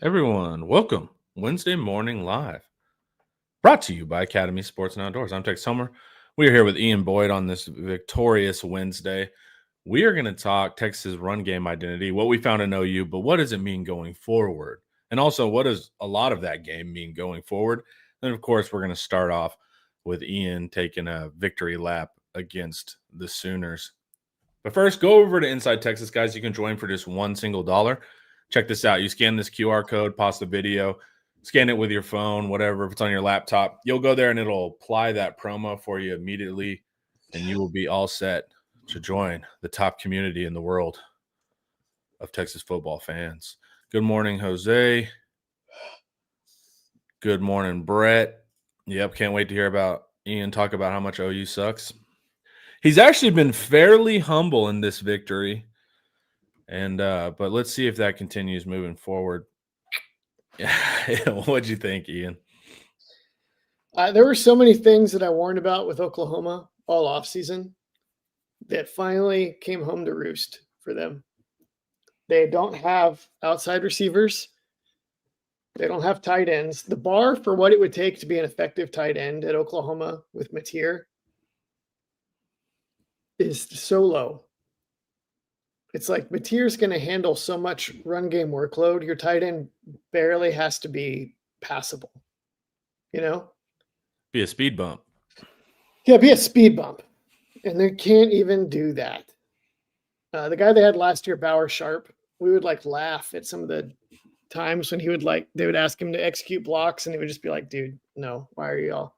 Everyone, welcome. Wednesday Morning Live, brought to you by Academy Sports and Outdoors. I'm Tex Homer. We are here with Ian Boyd on this victorious Wednesday. We are going to talk Texas run game identity, what we found in OU, but what does it mean going forward? And also, what does a lot of that game mean going forward? And of course, we're going to start off with Ian taking a victory lap against the Sooners. But first, go over to Inside Texas, guys. You can join for just $1 single. Check this out. You scan this QR code, pause the video, scan it with your phone, whatever. If it's on your laptop, you'll go there and it'll apply that promo for you immediately, and you will be all set to join the top community in the world of Texas football fans. Good morning, Jose. Good morning, Brett. Yep, can't wait to hear about Ian talk about how much OU sucks. He's actually been fairly humble in this victory. And but let's see if that continues moving forward. What'd you think, Ian? There were so many things that I warned about with Oklahoma all offseason that finally came home to roost for them. They don't have outside receivers. They don't have tight ends. The bar for what it would take to be an effective tight end at Oklahoma with Mateer is so low. It's like Mateer's going to handle so much run game workload. Your tight end barely has to be passable, you know? Be a speed bump. Yeah, be a speed bump. And they can't even do that. The guy they had last year, Bauer Sharp, we would laugh at some of the times when they would ask him to execute blocks and he would just be like, dude, no, why are y'all?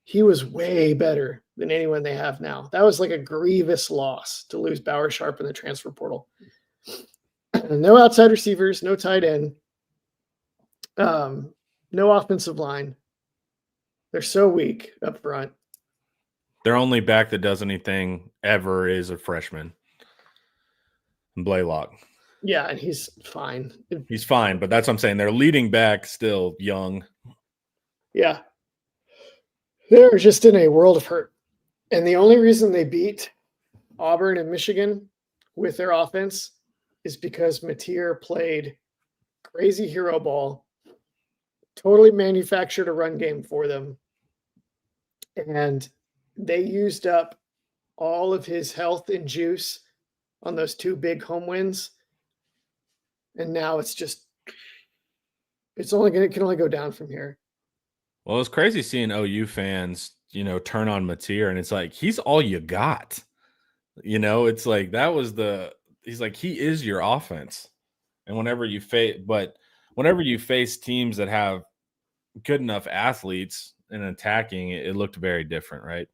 He was way better than anyone they have now. That was like a grievous loss to lose Bauer Sharp in the transfer portal. No outside receivers, no tight end, no offensive line. They're so weak up front. Their only back that does anything ever is a freshman, Blaylock. Yeah, and he's fine. He's fine, but that's what I'm saying. Their leading back still young. Yeah. They're just in a world of hurt. And the only reason they beat Auburn and Michigan with their offense is because Mateer played crazy hero ball, totally manufactured a run game for them. And they used up all of his health and juice on those two big home wins. And now it can only go down from here. Well, it's crazy seeing OU fans, turn on Mateer, and it's like, he's all you got. It's like he's like, he is your offense. And whenever you face teams that have good enough athletes in attacking, it looked very different, right?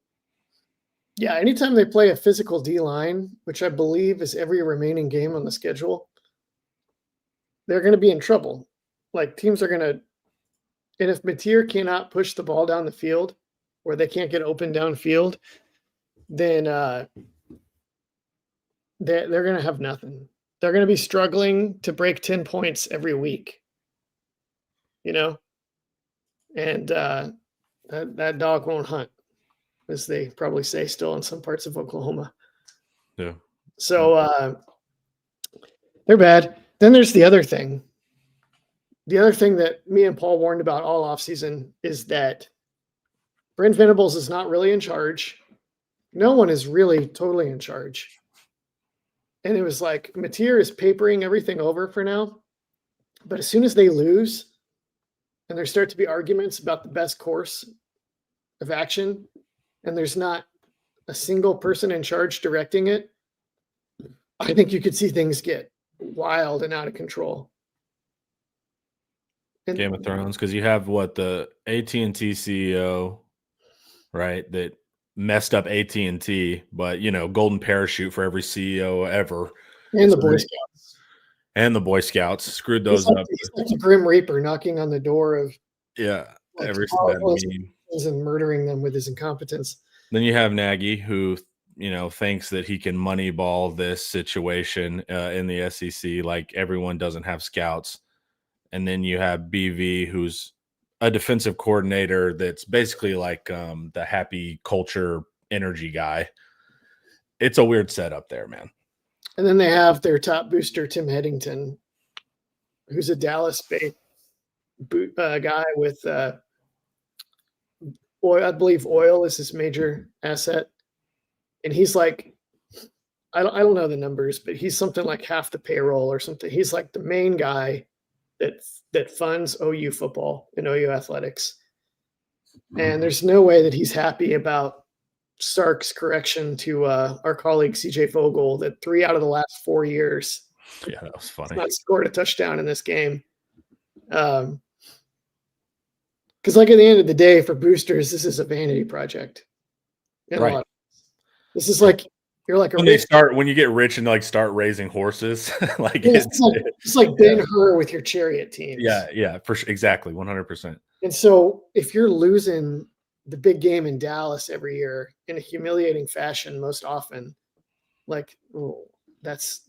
Yeah, anytime they play a physical D-line, which I believe is every remaining game on the schedule, they're going to be in trouble. Teams are going to – and if Mateer cannot push the ball down the field or they can't get open downfield, then they're going to have nothing. They're going to be struggling to break 10 points every week, And that dog won't hunt, as they probably say still in some parts of Oklahoma. Yeah. So they're bad. Then there's the other thing. The other thing that me and Paul warned about all offseason is that Brent Venables is not really in charge. No one is really totally in charge. And it was like Mateer is papering everything over for now. But as soon as they lose and there start to be arguments about the best course of action, and there's not a single person in charge directing it, I think you could see things get wild and out of control. Game of Thrones, because you have the AT&T CEO, right, that messed up AT&T, but golden parachute for every CEO ever, and the Boy Scouts screwed those up. He's like the Grim Reaper knocking on the door of every and murdering them with his incompetence. Then you have Nagy, who thinks that he can moneyball this situation in the SEC, like everyone doesn't have scouts. And then you have BV, who's a defensive coordinator that's basically like the happy culture energy guy. It's a weird setup there, man. And then they have their top booster, Tim Headington, who's a Dallas-based guy with oil. I believe oil is his major asset, and he's like, I don't know the numbers, but he's something like half the payroll or something. He's like the main guy that funds OU football and OU athletics. And there's no way that he's happy about Sark's correction to our colleague CJ Vogel that 3 out of the last 4 years, Yeah, that was funny. not scored a touchdown in this game. Because like at the end of the day, for boosters, this is a vanity project. Right. This is like you're like when you get rich and like start raising horses, like it's like Ben-Hur with your chariot teams. Yeah, for sure, exactly, 100%. And so if you're losing the big game in Dallas every year in a humiliating fashion, most often, like that's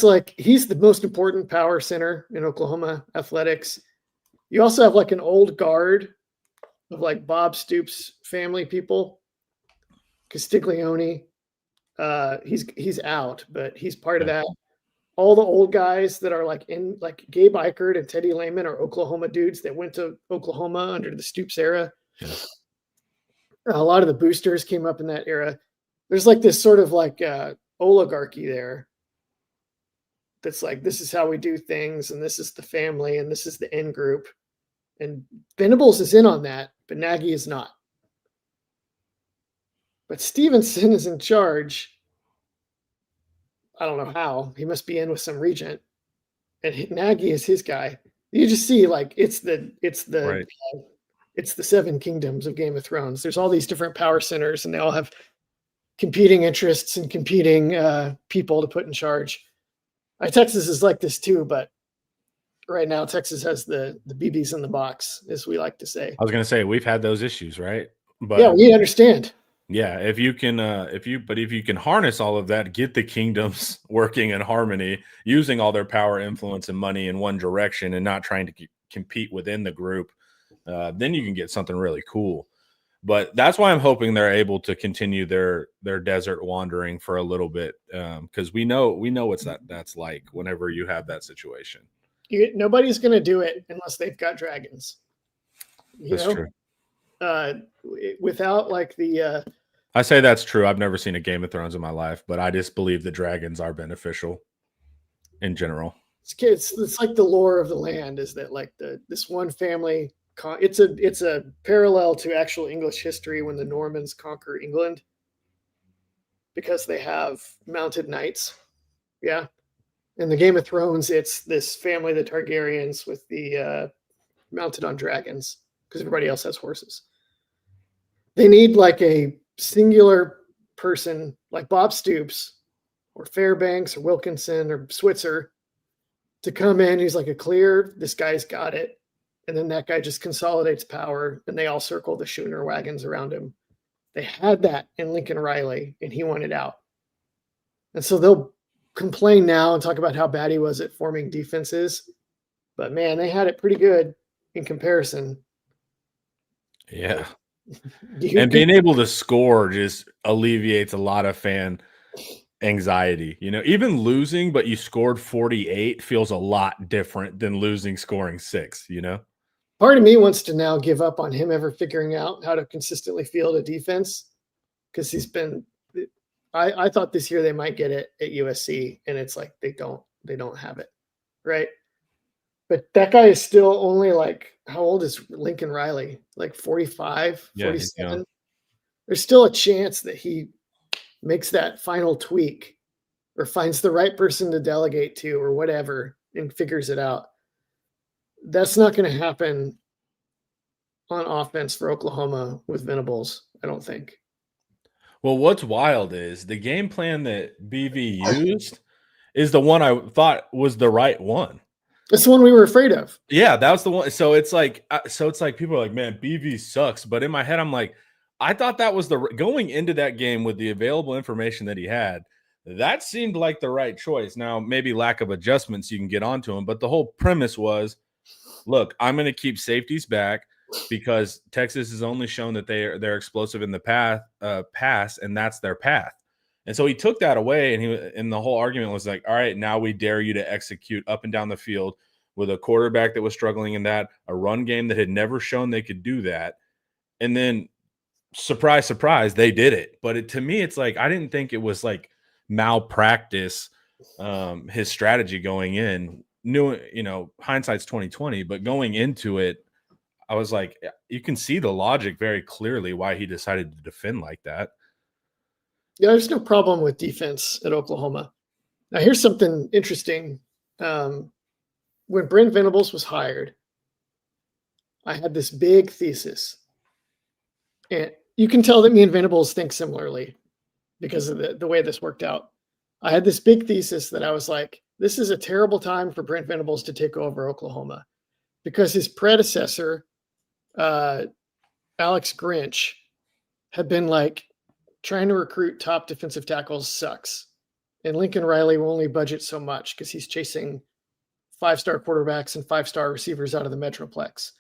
like he's the most important power center in Oklahoma athletics. You also have like an old guard of like Bob Stoops family people. Castiglione, he's out, but he's part of that. All the old guys that are like in like Gabe Eichert and Teddy Lehman are Oklahoma dudes that went to Oklahoma under the Stoops era. Yeah. A lot of the boosters came up in that era. There's like this sort of like oligarchy there. That's like, this is how we do things. And this is the family. And this is the end group. And Venables is in on that, but Nagy is not. But Stevenson is in charge. I don't know how. He must be in with some regent, and Nagy is his guy. You just see like it's the Seven Kingdoms of Game of Thrones. There's all these different power centers, and they all have competing interests and competing people to put in charge. Texas is like this too, but right now Texas has the BBs in the box, as we like to say. I was going to say we've had those issues, right? But yeah, we understand. Yeah, if you can harness all of that, get the kingdoms working in harmony, using all their power, influence, and money in one direction, and not trying to compete within the group, then you can get something really cool. But that's why I'm hoping they're able to continue their desert wandering for a little bit, because we know what's that's like whenever you have that situation. Nobody's going to do it unless they've got dragons. That's true. Without like the I say that's true. I've never seen a Game of Thrones in my life, but I just believe the dragons are beneficial in general. It's like the lore of the land is that like this one family, it's a parallel to actual English history when the Normans conquer England because they have mounted knights. Yeah. In the Game of Thrones, it's this family, the Targaryens, with the mounted on dragons because everybody else has horses. They need like a singular person like Bob Stoops or Fairbanks or Wilkinson or Switzer to come in. He's like this guy's got it. And then that guy just consolidates power and they all circle the schooner wagons around him. They had that in Lincoln Riley and he wanted out. And so they'll complain now and talk about how bad he was at forming defenses. But man, they had it pretty good in comparison. Yeah. And being able to score just alleviates a lot of fan anxiety. Even losing, but you scored 48 feels a lot different than losing scoring 6, Part of me wants to now give up on him ever figuring out how to consistently field a defense because he's been I thought this year they might get it at USC, and it's like they don't have it, right? But that guy is still only like, how old is Lincoln Riley? Like 45, 47? There's still a chance that he makes that final tweak or finds the right person to delegate to or whatever and figures it out. That's not going to happen on offense for Oklahoma with Venables, I don't think. Well, what's wild is the game plan that BV used is the one I thought was the right one. That's the one we were afraid of. Yeah, that was the one. So it's like people are like, man, BV sucks. But in my head, I'm like, I thought that was going into that game with the available information that he had. That seemed like the right choice. Now, maybe lack of adjustments you can get onto him, but the whole premise was, look, I'm going to keep safeties back because Texas has only shown that they're explosive in the pass, and that's their path. And so he took that away, and the whole argument was like, all right, now we dare you to execute up and down the field with a quarterback that was struggling in that, a run game that had never shown they could do that. And then surprise, surprise, they did it. But to me, it's like I didn't think it was like malpractice, his strategy going in. Hindsight's 2020, but going into it, I was like, you can see the logic very clearly why he decided to defend like that. Yeah, there's no problem with defense at Oklahoma. Now, here's something interesting. When Brent Venables was hired, I had this big thesis. And you can tell that me and Venables think similarly because of the way this worked out. I had this big thesis that I was like, this is a terrible time for Brent Venables to take over Oklahoma because his predecessor, Alex Grinch, had been like, trying to recruit top defensive tackles sucks. And Lincoln Riley will only budget so much because he's chasing 5-star quarterbacks and 5-star receivers out of the Metroplex.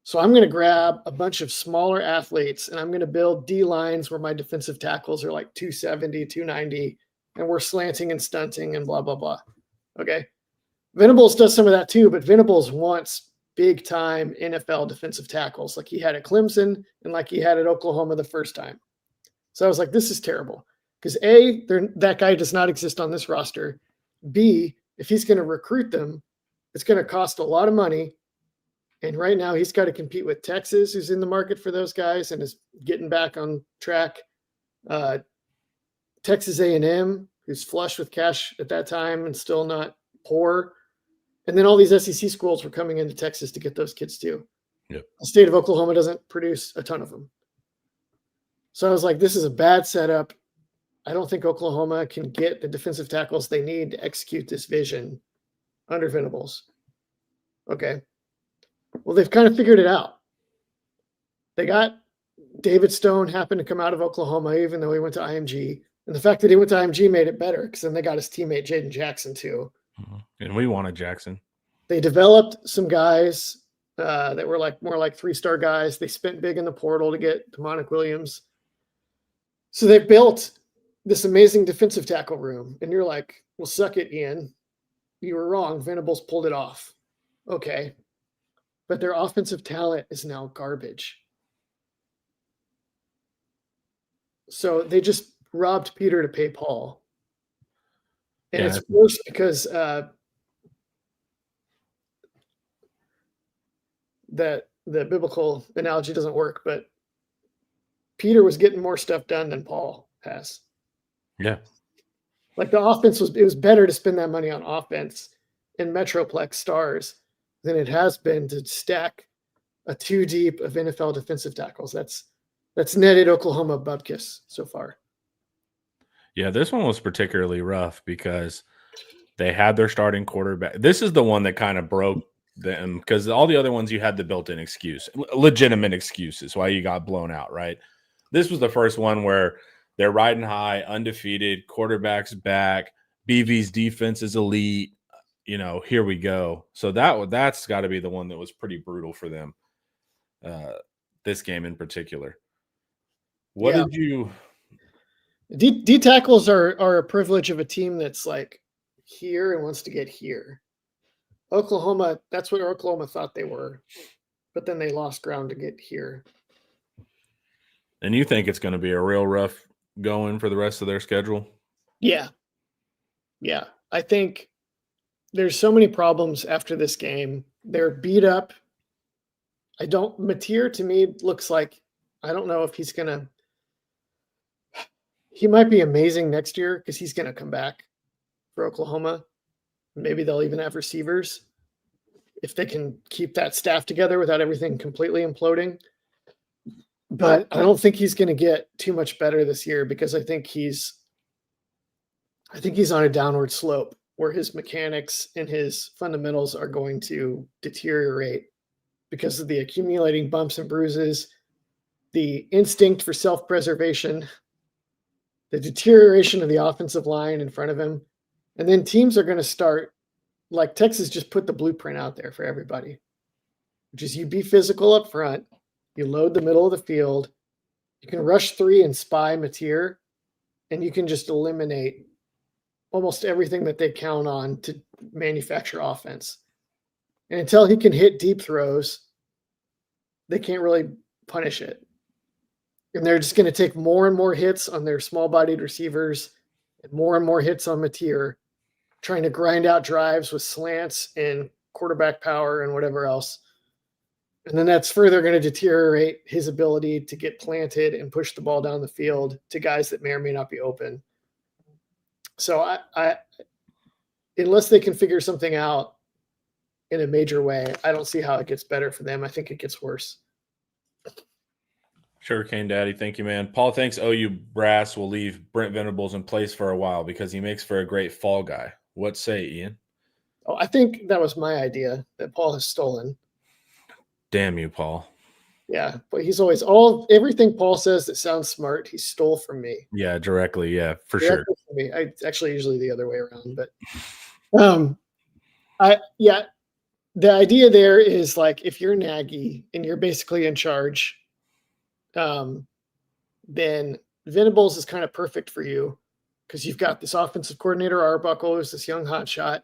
So I'm going to grab a bunch of smaller athletes and I'm going to build D lines where my defensive tackles are like 270, 290, and we're slanting and stunting and blah, blah, blah. Okay. Venables does some of that too, but Venables wants big time NFL defensive tackles like he had at Clemson and like he had at Oklahoma the first time. So I was like, this is terrible because A, that guy does not exist on this roster. B, if he's going to recruit them, it's going to cost a lot of money. And right now he's got to compete with Texas, who's in the market for those guys and is getting back on track. Texas A&M, who's flush with cash at that time and still not poor. And then all these SEC schools were coming into Texas to get those kids too. Yep. The state of Oklahoma doesn't produce a ton of them. So I was like, this is a bad setup. I don't think Oklahoma can get the defensive tackles they need to execute this vision under Venables. Okay. Well, they've kind of figured it out. They got David Stone happened to come out of Oklahoma, even though he went to IMG. And the fact that he went to IMG made it better because then they got his teammate Jaden Jackson too. And we wanted Jackson. They developed some guys that were like more like 3-star guys. They spent big in the portal to get Demonic Williams. So they built this amazing defensive tackle room. And you're like, well, suck it, Ian. You were wrong. Venables pulled it off. Okay. But their offensive talent is now garbage. So they just robbed Peter to pay Paul. And it's worse because the biblical analogy doesn't work, but Peter was getting more stuff done than Paul has. Yeah. Like the offense it was better to spend that money on offense in Metroplex stars than it has been to stack a 2 deep of NFL defensive tackles. That's netted Oklahoma bupkis so far. Yeah, this one was particularly rough because they had their starting quarterback. This is the one that kind of broke them because all the other ones you had the built-in excuse, legitimate excuses why you got blown out, right? This was the first one where they're riding high, undefeated, quarterback's back, BV's defense is elite. Here we go. So that's got to be the one that was pretty brutal for them. This game in particular. What did you? D tackles are a privilege of a team that's like here and wants to get here. Oklahoma, that's what Oklahoma thought they were, but then they lost ground to get here. And you think it's going to be a real rough going for the rest of their schedule? Yeah. I think there's so many problems after this game. They're beat up. Mateer to me looks like, I don't know if he might be amazing next year because he's going to come back for Oklahoma. Maybe they'll even have receivers if they can keep that staff together without everything completely imploding. But I don't think he's going to get too much better this year because I think he's on a downward slope where his mechanics and his fundamentals are going to deteriorate because of the accumulating bumps and bruises, the instinct for self-preservation, the deterioration of the offensive line in front of him. And then teams are going to start, like Texas just put the blueprint out there for everybody, which is you be physical up front, you load the middle of the field, you can rush 3 and spy Mateer, and you can just eliminate almost everything that they count on to manufacture offense. And until he can hit deep throws, they can't really punish it. And they're just going to take more and more hits on their small-bodied receivers and more hits on Mateer, trying to grind out drives with slants and quarterback power and whatever else. And then that's further going to deteriorate his ability to get planted and push the ball down the field to guys that may or may not be open. So I unless they can figure something out in a major way, I don't see how it gets better for them. I think it gets worse. Sure, Kane Daddy. Thank you, man. Paul thinks OU brass will leave Brent Venables in place for a while because he makes for a great fall guy. What say, Ian? Oh, I think that was my idea that Paul has stolen. Damn you, Paul. Yeah, but he's always everything Paul says that sounds smart, he stole from me. Yeah, directly. Yeah, for Directly sure. from me. I actually usually the other way around, but the idea there is like if you're Nagy and you're basically in charge, then Venables is kind of perfect for you because you've got this offensive coordinator Arbuckle, who's this young hotshot.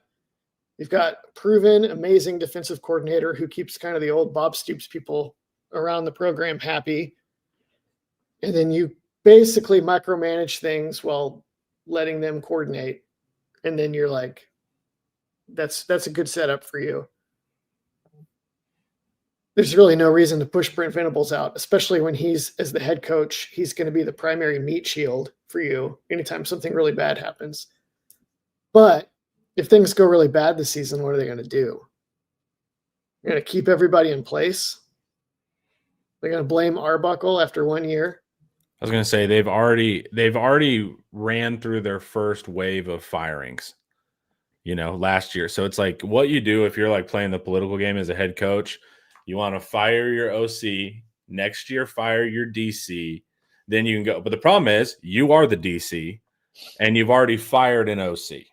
You've got proven amazing defensive coordinator who keeps kind of the old Bob Stoops people around the program happy. And then you basically micromanage things while letting them coordinate. And then you're like, that's a good setup for you. There's really no reason to push Brent Venables out, especially when he's, as the head coach, he's going to be the primary meat shield for you anytime something really bad happens. But if things go really bad this season, what are they going to do? They're going to keep everybody in place? They're going to blame Arbuckle after 1 year? I was going to say they've already ran through their first wave of firings, last year. So it's like what you do if you're like playing the political game as a head coach. You want to fire your OC, next year fire your DC, then you can go. But the problem is you are the DC and you've already fired an OC.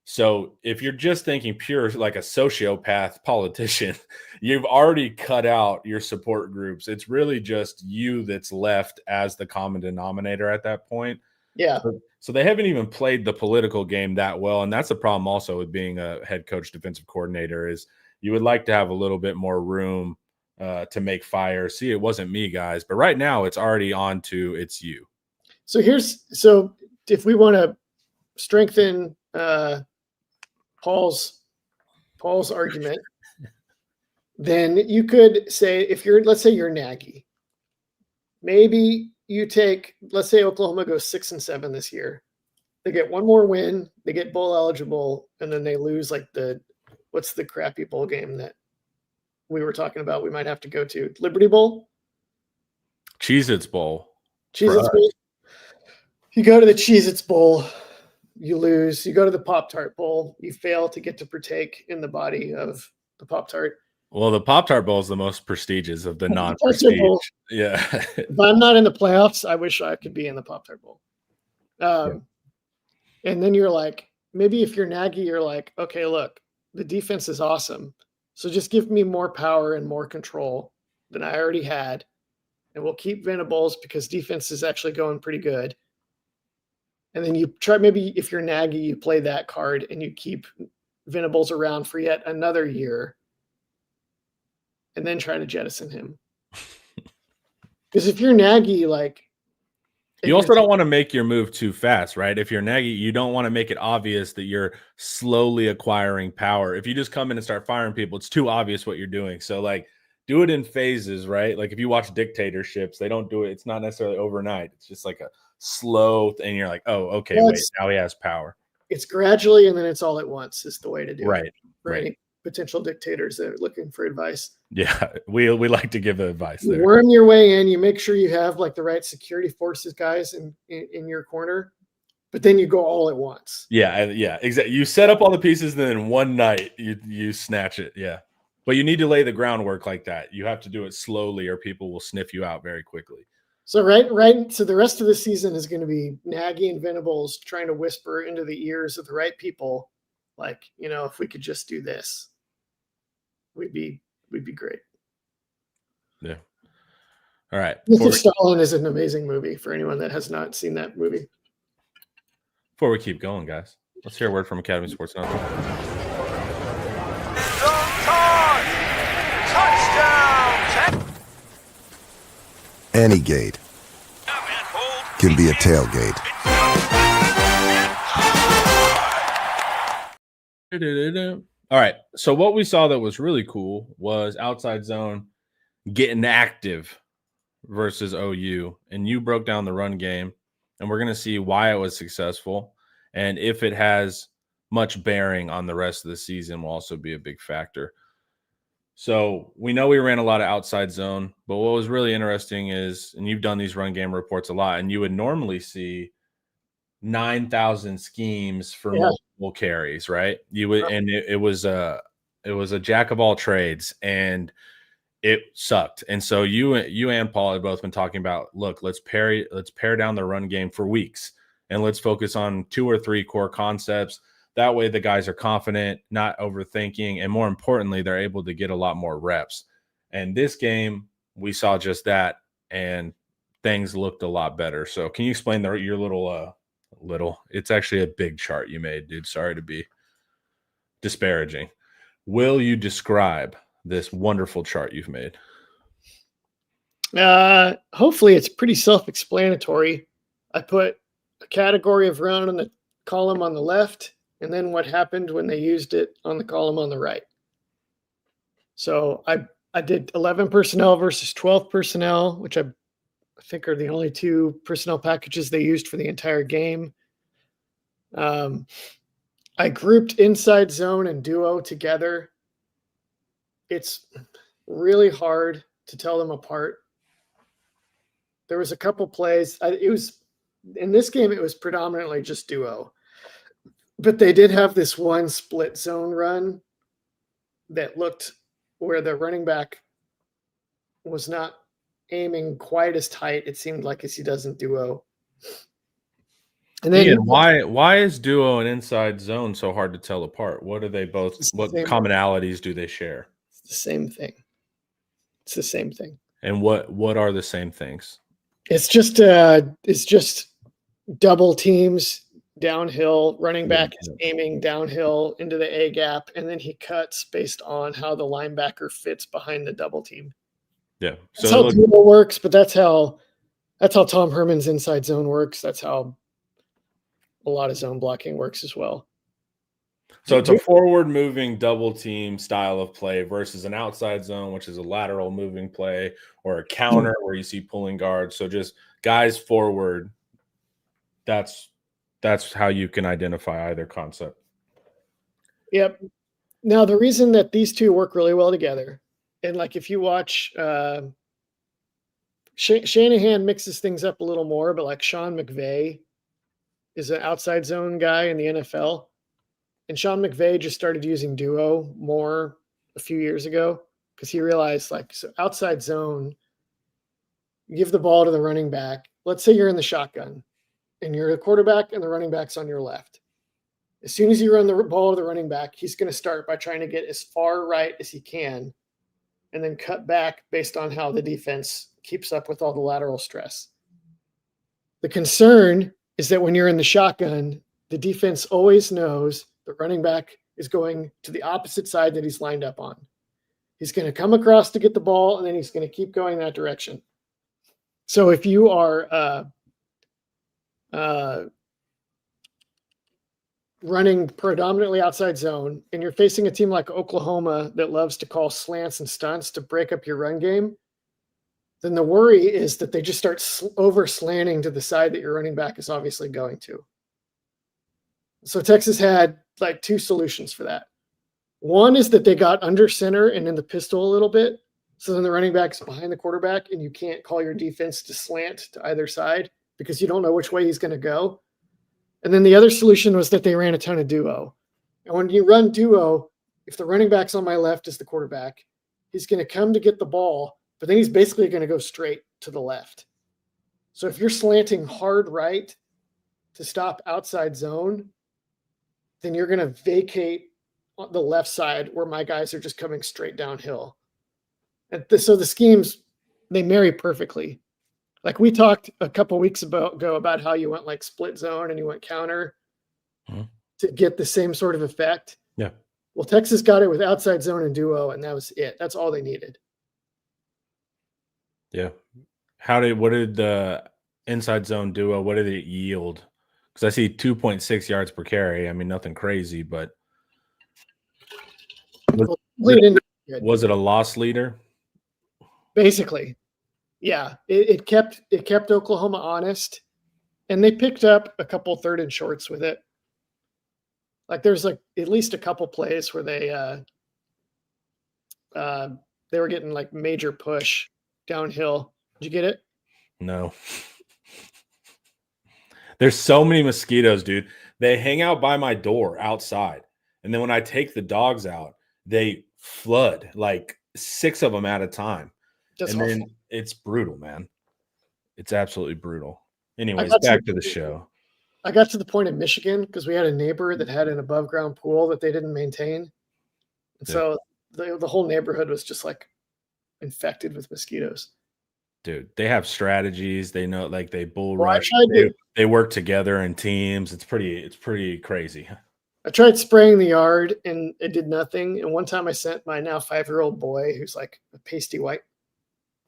So if you're just thinking pure like a sociopath politician, you've already cut out your support groups. It's really just you that's left as the common denominator at that point. Yeah. So they haven't even played the political game that well. And that's the problem also with being a head coach, defensive coordinator is you would like to have a little bit more room to make fire. See, it wasn't me, guys. But right now it's already on to it's you. So if we want to strengthen Paul's argument, then you could say let's say you're Nagy, maybe you take, let's say Oklahoma goes 6-7 this year. They get one more win, they get bowl eligible, and then they lose like what's the crappy bowl game that we were talking about? We might have to go to Liberty Bowl, Cheez-Its Bowl. Cheez-Its Bowl. You go to the Cheez-Its Bowl, you lose. You go to the Pop-Tart Bowl, you fail to get to partake in the body of the Pop-Tart. Well, the Pop-Tart Bowl is the most prestigious of the non-prestige. Yeah. If I'm not in the playoffs, I wish I could be in the Pop-Tart Bowl. And then you're like, maybe if you're Nagy, you're like, okay, look, the defense is awesome. So just give me more power and more control than I already had. And we'll keep Venables because defense is actually going pretty good. And then you try, maybe if you're Nagy, you play that card and you keep Venables around for yet another year and then try to jettison him. Because if you're Nagy, like, you also don't want to make your move too fast, right? If you're Nagy, you don't want to make it obvious that you're slowly acquiring power. If you just come in and start firing people, it's too obvious what you're doing. So, like, do it in phases, right? Like, if you watch dictatorships, they don't do it. It's not necessarily overnight. It's just like a slow thing. You're like, oh, okay, wait, now he has power. It's gradually, and then it's all at once is the way to do it. Right. For any potential dictators that are looking for advice. Yeah, we like to give advice there. You worm your way in. You make sure you have like the right security forces guys in your corner, but then you go all at once. Yeah, exactly. You set up all the pieces, then in one night you snatch it. Yeah, but you need to lay the groundwork like that. You have to do it slowly, or people will sniff you out very quickly. So right. So the rest of the season is going to be Nagy and Venables trying to whisper into the ears of the right people, like, if we could just do this, we'd be great. Yeah. All right. Mr. Stalin is an amazing movie for anyone that has not seen that movie. Before we keep going, guys, let's hear a word from Academy Sports Now. Any gate can be a tailgate. All right. So what we saw that was really cool was outside zone getting active versus OU. And you broke down the run game, and we're going to see why it was successful. And if it has much bearing on the rest of the season will also be a big factor. So we know we ran a lot of outside zone, but what was really interesting is, and you've done these run game reports a lot, and you would normally see 9,000 schemes for multiple carries, right? You would, and it was a jack of all trades, and it sucked. And so you and Paul have both been talking about, look, let's pare down the run game for weeks, and let's focus on 2 or 3 core concepts. That way the guys are confident, not overthinking, and more importantly, they're able to get a lot more reps. And this game, we saw just that, and things looked a lot better. So can you explain your little it's actually a big chart you made, dude. Sorry to be disparaging. Will you describe this wonderful chart you've made? Hopefully it's pretty self-explanatory. I put a category of run on the column on the left, and then what happened when they used it on the column on the right. So I did 11 personnel versus 12 personnel, which I think are the only 2 personnel packages they used for the entire game. I grouped inside zone and duo together. It's really hard to tell them apart. There was a couple plays. In this game, it was predominantly just duo. But they did have this one split zone run that looked where the running back was not aiming quite as tight, it seemed like, as he does in duo. And then Ian, why is duo and inside zone so hard to tell apart? What are they both? What commonalities do they share? It's the same thing. It's the same thing. And what are the same things? It's just double teams downhill. Running back is aiming downhill into the A gap, and then he cuts based on how the linebacker fits behind the double team. Yeah, so that's how duo works, but that's how Tom Herman's inside zone works. That's how a lot of zone blocking works as well. So it's a forward moving double team style of play versus an outside zone, which is a lateral moving play, or a counter where you see pulling guards. So just guys forward. That's how you can identify either concept. Yep. Now, the reason that these 2 work really well together, and like if you watch Shanahan mixes things up a little more, but like Sean McVay is an outside zone guy in the NFL. And Sean McVay just started using duo more a few years ago because he realized, so outside zone, you give the ball to the running back. Let's say you're in the shotgun and you're the quarterback and the running back's on your left. As soon as you run the ball to the running back, he's going to start by trying to get as far right as he can and then cut back based on how the defense keeps up with all the lateral stress. The concern is that when you're in the shotgun, the defense always knows the running back is going to the opposite side that he's lined up on. He's going to come across to get the ball, and then he's going to keep going that direction. So if you are running predominantly outside zone and you're facing a team like Oklahoma that loves to call slants and stunts to break up your run game, then the worry is that they just start over slanting to the side that your running back is obviously going to. So Texas had 2 solutions for that. One is that they got under center and in the pistol a little bit. So then the running back's behind the quarterback and you can't call your defense to slant to either side because you don't know which way he's going to go. And then the other solution was that they ran a ton of duo. And when you run duo, if the running back's on my left is the quarterback, he's going to come to get the ball, but then he's basically going to go straight to the left. So if you're slanting hard right to stop outside zone, then you're going to vacate on the left side where my guys are just coming straight downhill. So the schemes, they marry perfectly. Like we talked a couple weeks ago about how you went split zone and you went counter. to get the same sort of effect. Yeah. Well, Texas got it with outside zone and duo, and that was it. That's all they needed. Yeah. What did the inside zone duo, what did it yield? Because I see 2.6 yards per carry. I mean, nothing crazy, but was it a loss leader? Basically, yeah. It kept Oklahoma honest, and they picked up a couple third and shorts with it. Like there's like at least a couple plays where they were getting like major push downhill. Did you get it? No. There's so many mosquitoes, dude. They hang out by my door outside. And then when I take the dogs out, they flood like 6 of them at a time. That's and awful. then it's brutal, man. It's absolutely brutal. Anyways, back to the show. I got to the point in Michigan because we had a neighbor that had an above ground pool that they didn't maintain. And so the whole neighborhood was just like infected with mosquitoes. Dude, they have strategies. They know, like they bull Well, rush. They work together in teams. It's pretty crazy. I tried spraying the yard and it did nothing. And one time I sent my now 5-year-old boy, who's like a pasty white,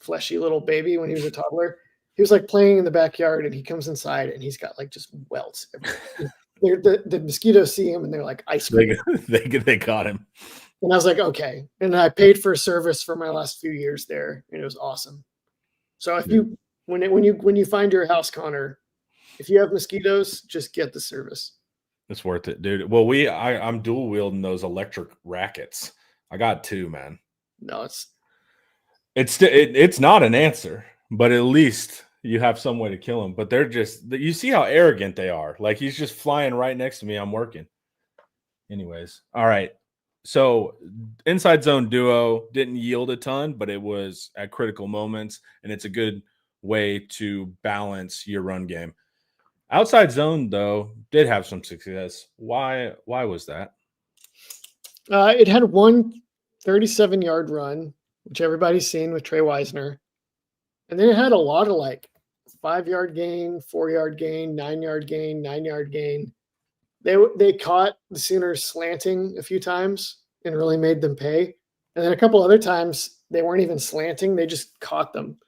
fleshy little baby when he was a toddler. He was like playing in the backyard and he comes inside and he's got like just welts everywhere. The mosquitoes see him and they're like ice cream. They got him. And I was like, okay. And I paid for a service for my last few years there, and it was awesome. So if when you find your house, Connor, if you have mosquitoes, just get the service. It's worth it, dude. Well, I'm dual wielding those electric rackets. I got 2, man. No, it's not an answer, but at least you have some way to kill them. But they're just, you see how arrogant they are. Like he's just flying right next to me. I'm working. Anyways, all right. So inside zone duo didn't yield a ton, but it was at critical moments, and it's a good way to balance your run game. Outside zone, though, did have some success. Why was that? It had one 37-yard run, which everybody's seen with Trey Wisner. And then it had a lot of like 5-yard gain, 4-yard gain, 9-yard gain, 9-yard gain. They caught the Sooners slanting a few times and really made them pay. And then a couple other times they weren't even slanting. They just caught them.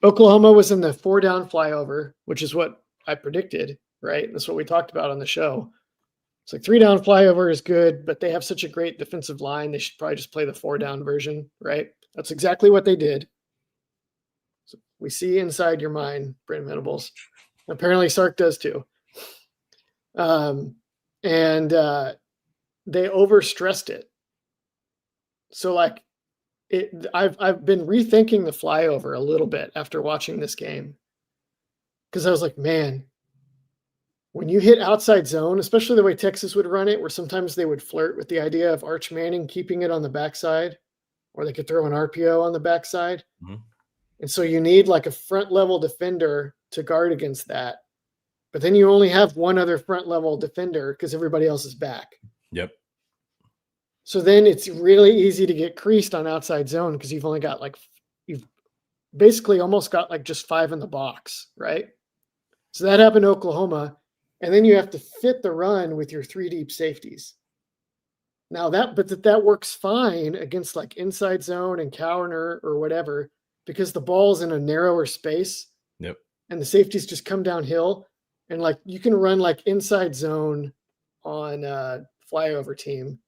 Oklahoma was in the 4-down flyover, which is what I predicted, right? That's what we talked about on the show. It's like 3-down flyover is good, but they have such a great defensive line. They should probably just play the 4-down version, right? That's exactly what they did. So we see inside your mind, Brent Venables. Apparently Sark does too. They overstressed it. So like I've been rethinking the flyover a little bit after watching this game. Cause I was like, man, when you hit outside zone, especially the way Texas would run it, where sometimes they would flirt with the idea of Arch Manning keeping it on the backside, or they could throw an RPO on the backside. Mm-hmm. And so you need like a front level defender to guard against that. But then you only have one other front level defender because everybody else is back. Yep. So then it's really easy to get creased on outside zone because you've basically almost got like just 5 in the box, right? So that happened to Oklahoma. And then you have to fit the run with your 3 deep safeties. Now that works fine against like inside zone and counter or whatever, because the ball's in a narrower space. Yep. And the safeties just come downhill. And like you can run like inside zone on a flyover team,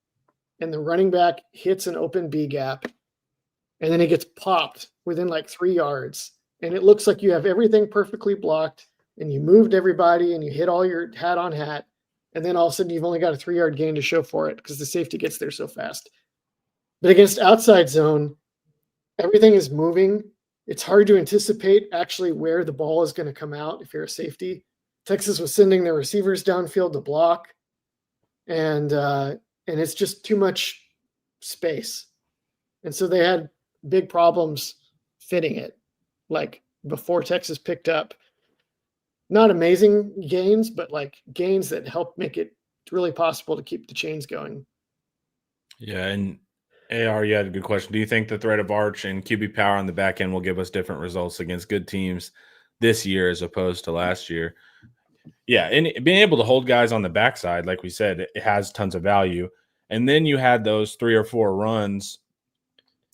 and the running back hits an open B gap, and then it gets popped within like 3 yards. And it looks like you have everything perfectly blocked, and you moved everybody, and you hit all your hat on hat. And then all of a sudden you've only got a 3-yard gain to show for it because the safety gets there so fast. But against outside zone, everything is moving. It's hard to anticipate actually where the ball is going to come out if you're a safety. Texas was sending their receivers downfield to block, and it's just too much space. And so they had big problems fitting it, like before Texas picked up. Not amazing gains, but like gains that help make it really possible to keep the chains going. Yeah, and AR, you had a good question. Do you think the threat of Arch and QB power on the back end will give us different results against good teams this year as opposed to last year? Yeah, and being able to hold guys on the backside, like we said, it has tons of value. And then you had those 3 or 4 runs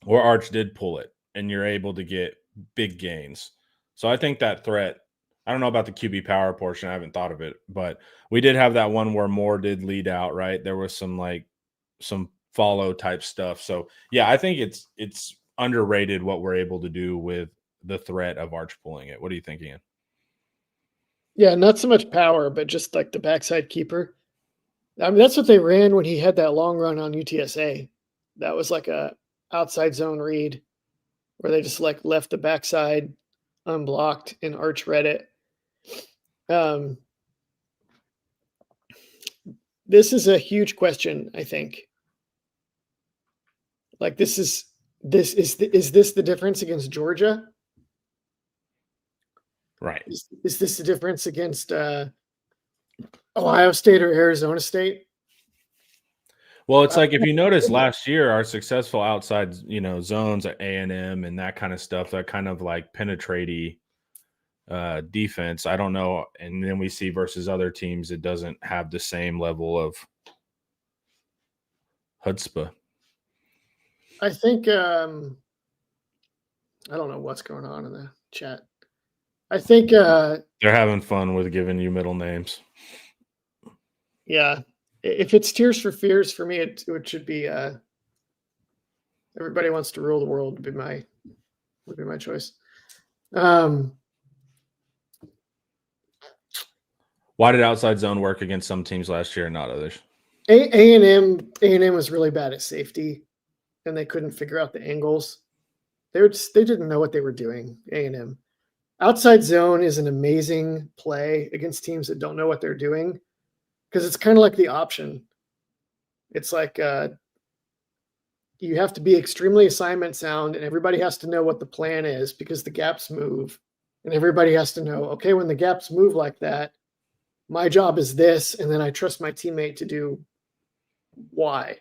where Arch did pull it, and you're able to get big gains. So I think that threat, I don't know about the QB power portion. I haven't thought of it, but we did have that one where Moore did lead out, right? There was some follow type stuff. So yeah, I think it's underrated what we're able to do with the threat of Arch pulling it. What do you think, Ian? Yeah, not so much power, but just like the backside keeper. I mean, that's what they ran when he had that long run on UTSA. That was like a outside zone read where they just like left the backside unblocked and Arch read it. This is a huge question, I think. Like is this the difference against Georgia? Right. Is this the difference against Ohio State or Arizona State? Well, it's like if you notice last year, our successful outside, zones at A&M and that kind of stuff, that kind of like penetrate defense. I don't know. And then we see versus other teams, it doesn't have the same level of chutzpah. I think I don't know what's going on in the chat. I think they're having fun with giving you middle names. Yeah. If it's Tears for Fears, for me, it should be Everybody Wants to Rule the World would be my choice. Why did outside zone work against some teams last year and not others? A&M was really bad at safety, and they couldn't figure out the angles. They didn't know what they were doing. A&M outside zone is an amazing play against teams that don't know what they're doing, because it's kind of like the option. It's like you have to be extremely assignment sound, and everybody has to know what the plan is because the gaps move, and everybody has to know, okay, when the gaps move like that, my job is this, and then I trust my teammate to do Y.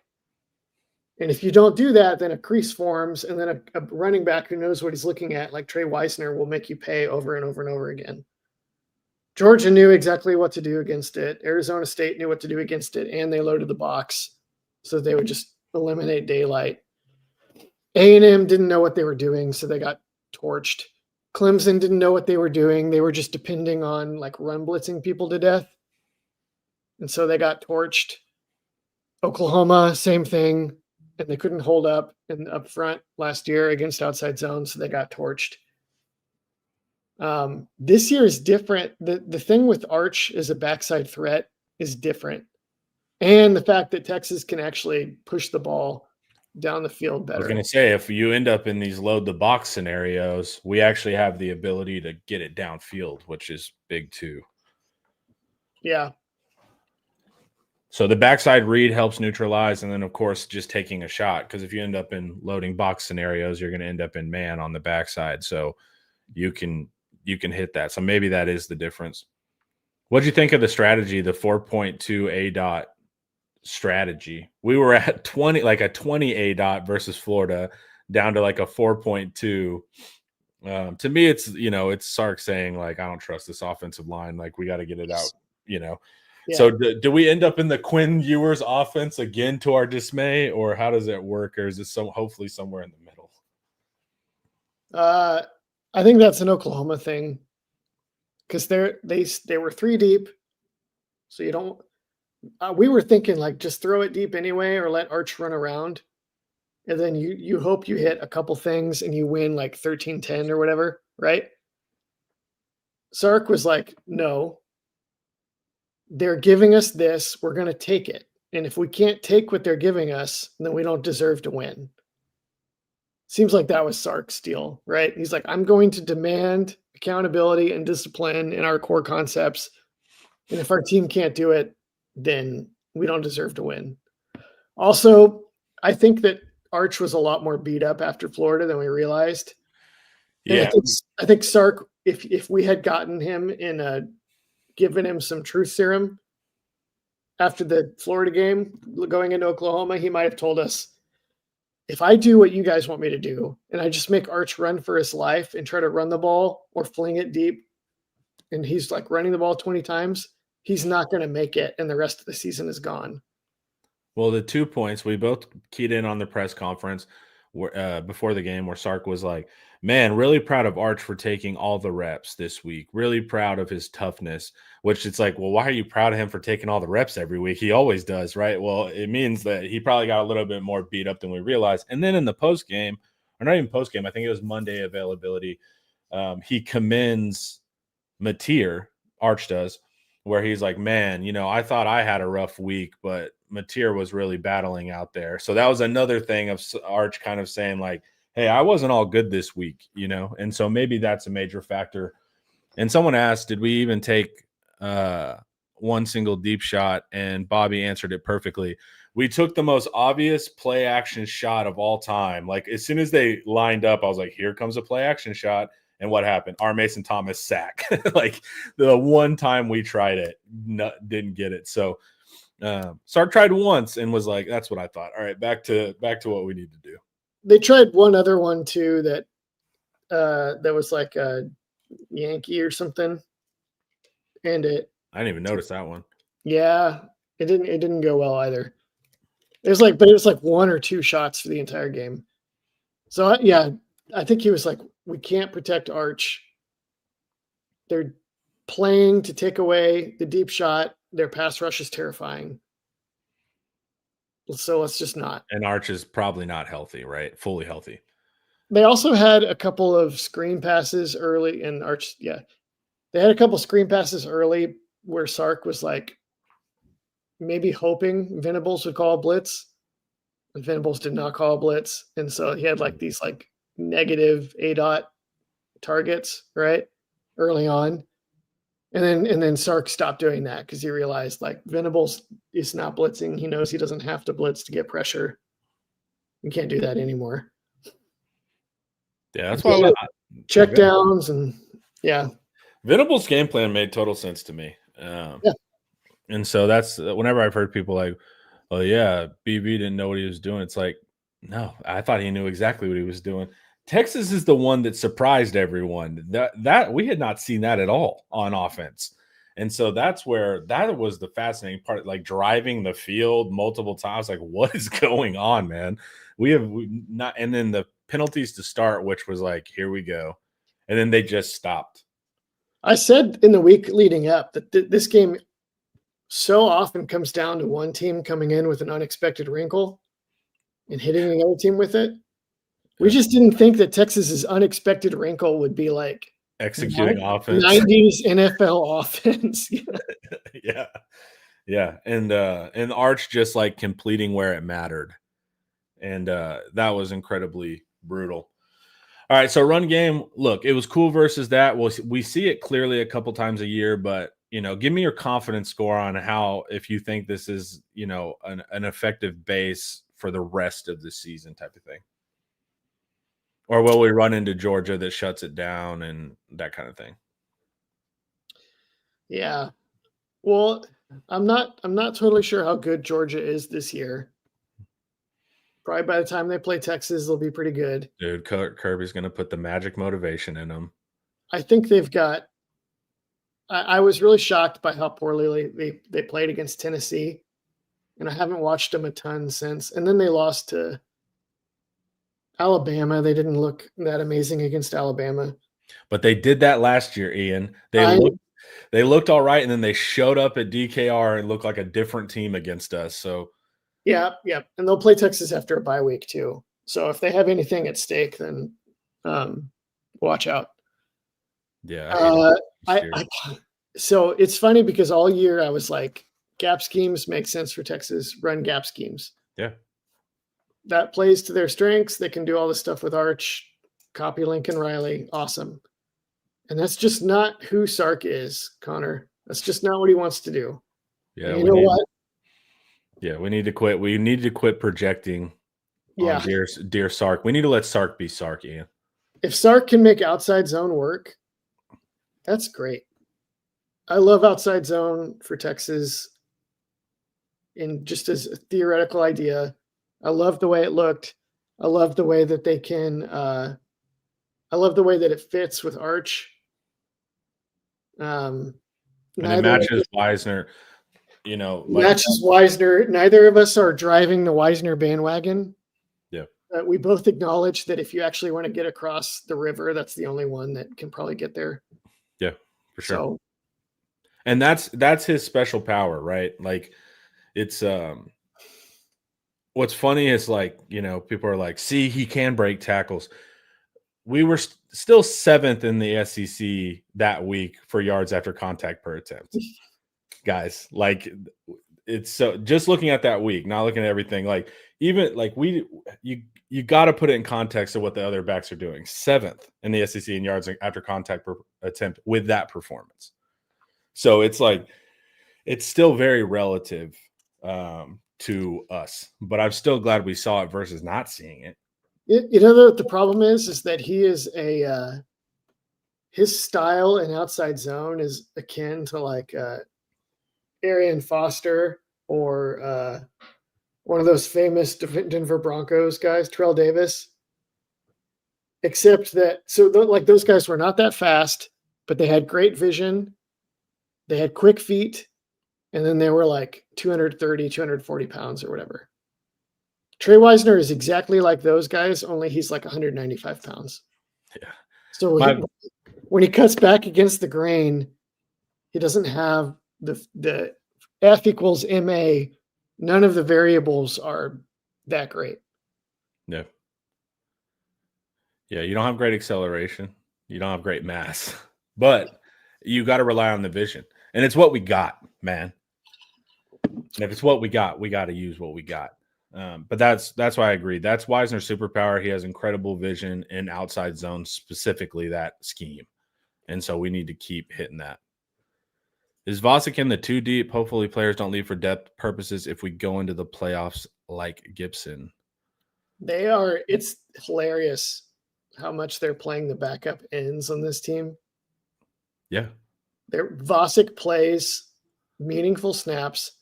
And if you don't do that, then a crease forms, and then a running back who knows what he's looking at, like Trey Weissner, will make you pay over and over and over again. Georgia knew exactly what to do against it. Arizona State knew what to do against it, and they loaded the box so they would just eliminate daylight. A&M didn't know what they were doing, so they got torched. Clemson didn't know what they were doing. They were just depending on like run blitzing people to death, and so they got torched. Oklahoma, same thing, and they couldn't hold up up front last year against outside zones, so they got torched. This year is different. The thing with Arch as a backside threat is different. And the fact that Texas can actually push the ball down the field better. I was going to say, if you end up in these load the box scenarios, we actually have the ability to get it downfield, which is big too. Yeah. So the backside read helps neutralize, and then of course just taking a shot, because if you end up in loading box scenarios, you're going to end up in man on the backside. So you can hit that. So maybe that is the difference. What do you think of the strategy, the 4.2 A dot strategy? We were at 20, like a 20 A dot versus Florida, down to like a 4.2. To me, it's Sark saying like, I don't trust this offensive line. Like, we got to get it out, Yeah. So do we end up in the Quinn Ewers offense again to our dismay, or how does it work? Or is it hopefully somewhere in the middle? I think that's an Oklahoma thing, because they were 3 deep, so you don't. We were thinking like just throw it deep anyway, or let Arch run around, and then you hope you hit a couple things and you win like 13-10 or whatever, right? Sark was like, no, they're giving us this, we're going to take it, and if we can't take what they're giving us, then we don't deserve to win. Seems like that was Sark's deal, right? He's like, I'm going to demand accountability and discipline in our core concepts, and if our team can't do it, then we don't deserve to win. Also, I think that Arch was a lot more beat up after Florida than we realized. Yeah. I think Sark, if we had gotten him given him some truth serum after the Florida game going into Oklahoma, he might have told us, if I do what you guys want me to do, and I just make Arch run for his life and try to run the ball or fling it deep, and he's like running the ball 20 times, he's not going to make it, and the rest of the season is gone. Well, the 2 points, we both keyed in on the press conference before the game where Sark was like, man, really proud of Arch for taking all the reps this week. Really proud of his toughness, which it's like, well, why are you proud of him for taking all the reps every week? He always does, right? Well, it means that he probably got a little bit more beat up than we realized. And then in the post game, or not even post game, I think it was Monday availability, he commends Mateer, Arch does, where he's like, man, I thought I had a rough week, but Mateer was really battling out there. So that was another thing of Arch kind of saying like, hey, I wasn't all good this week, and so maybe that's a major factor. And someone asked, did we even take one single deep shot? And Bobby answered it perfectly. We took the most obvious play action shot of all time. Like as soon as they lined up, I was like, here comes a play action shot. And what happened? Our Mason Thomas sack. Like the one time we tried it, didn't get it. So Sark tried once and was like, that's what I thought. All right, back to what we need to do. They tried one other one too that was like a Yankee or something. And I didn't even notice that one. Yeah, it didn't go well either. It was like one or two shots for the entire game. So yeah, I think he was like, we can't protect Arch. They're playing to take away the deep shot. Their pass rush is terrifying. So let's just not. And Arch is probably not healthy, right? Fully healthy. They also had a couple of screen passes early, and Arch, yeah. They had a couple screen passes early where Sark was like maybe hoping Venables would call a blitz. And Venables did not call a blitz. And so he had like these like negative ADOT targets, right? Early on. And then Sark stopped doing that because he realized like Venables is not blitzing. He knows he doesn't have to blitz to get pressure. You can't do that anymore. Yeah, that's why check downs and yeah. Venables' game plan made total sense to me. Yeah. And so that's whenever I've heard people like, oh yeah, BB didn't know what he was doing. It's like, no, I thought he knew exactly what he was doing. Texas is the one that surprised everyone. That we had not seen that at all on offense. And so that's where that was the fascinating part, like driving the field multiple times. Like, what is going on, man? We not, and then the penalties to start, which was like, here we go. And then they just stopped. I said in the week leading up that this game so often comes down to one team coming in with an unexpected wrinkle and hitting the other team with it. We just didn't think that Texas's unexpected wrinkle would be like executing offense, 90s NFL offense. Yeah. And Arch just like completing where it mattered. And that was incredibly brutal. All right, so run game. Look, it was cool versus that. Well, we see it clearly a couple times a year, but give me your confidence score on how, if you think this is, an effective base for the rest of the season type of thing. Or will we run into Georgia that shuts it down and that kind of thing? Yeah. Well, I'm not totally sure how good Georgia is this year. Probably by the time they play Texas, they'll be pretty good. Dude, Kirby's going to put the magic motivation in them. I think they've got – I was really shocked by how poorly they played against Tennessee, and I haven't watched them a ton since. And then they lost to Alabama. They didn't look that amazing against Alabama. But they did that last year, Ian. They looked all right, and then they showed up at DKR and looked like a different team against us. So – Yeah. And they'll play Texas after a bye week too. So if they have anything at stake, then watch out. Yeah. So it's funny because all year I was like, gap schemes make sense for Texas, run gap schemes. Yeah. That plays to their strengths. They can do all this stuff with Arch, copy Lincoln Riley. Awesome. And that's just not who Sark is, Connor. That's just not what he wants to do. Yeah. And you know what? Yeah, we need to quit. We need to quit projecting on dear Sark. We need to let Sark be Sark, Ian. If Sark can make outside zone work, that's great. I love outside zone for Texas in just as a theoretical idea. I love the way it looked. I love the way that they can I love the way that it fits with Arch. Um, And it matches Wisner, matches Wisner. Neither of us are driving the Wisner bandwagon. Yeah. We both acknowledge that if you actually want to get across the river, that's the only one that can probably get there. Yeah, for sure. So, and that's his special power, right? Like it's what's funny is like, people are like, see, he can break tackles. We were still 7th in the SEC that week for yards after contact per attempt. Guys, like it's so just looking at that week, not looking at everything, like even like you got to put it in context of what the other backs are doing. 7th in the SEC in yards after contact per attempt with that performance. So it's like it's still very relative to us, but I'm still glad we saw it versus not seeing it. The problem is that he is his style and outside zone is akin to like Arian Foster or one of those famous Denver Broncos guys, Terrell Davis. Except that, like those guys were not that fast, but they had great vision. They had quick feet, and then they were like 230, 240 pounds or whatever. Trey Wisner is exactly like those guys, only he's like 195 pounds. Yeah. So when he cuts back against the grain, he doesn't have the F equals MA. None of the variables are that great. Yeah. Yeah, you don't have great acceleration. You don't have great mass. But you got to rely on the vision. And it's what we got, man. And if it's what we got to use what we got. But that's why I agree. That's Wisner's superpower. He has incredible vision in outside zones, specifically that scheme. And so we need to keep hitting that. Is Vosick in the 2 deep? Hopefully players don't leave for depth purposes if we go into the playoffs like Gibson. They are. It's hilarious how much they're playing the backup ends on this team. Yeah. Vosick plays meaningful snaps.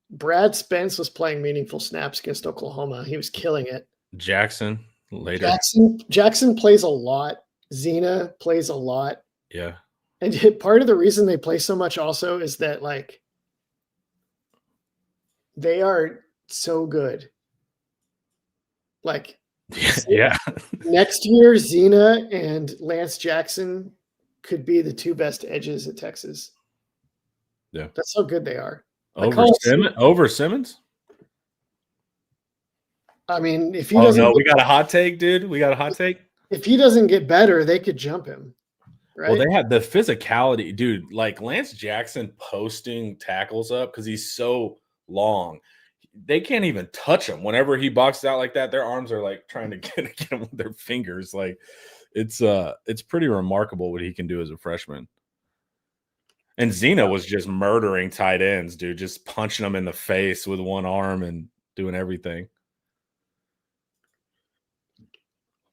Brad Spence was playing meaningful snaps against Oklahoma. He was killing it. Jackson later. Jackson plays a lot. Zena plays a lot. Yeah. And part of the reason they play so much also is that like they are so good. Like yeah. Next year, Zena and Lance Jackson could be the 2 best edges at Texas. Yeah. That's how good they are. Over Simmons? I mean, if he doesn't we got a hot take, dude. We got a hot take. If he doesn't get better, they could jump him. Right? Well, they had the physicality, dude. Like Lance Jackson posting tackles up because he's so long. They can't even touch him. Whenever he boxes out like that, their arms are like trying to get him with their fingers. Like it's pretty remarkable what he can do as a freshman. And Zena was just murdering tight ends, dude, just punching them in the face with one arm and doing everything.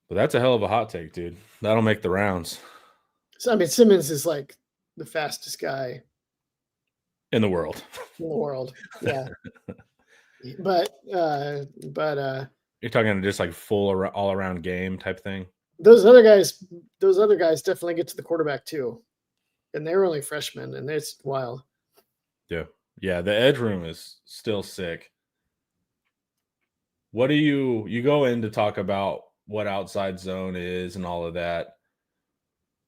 But that's a hell of a hot take, dude. That'll make the rounds. So, I mean, Simmons is like the fastest guy in the world. Yeah. but you're talking just like full all around game type thing. Those other guys definitely get to the quarterback too. And they're only freshmen, and it's wild. Yeah. Yeah, the edge room is still sick. What do you go in to talk about what outside zone is and all of that?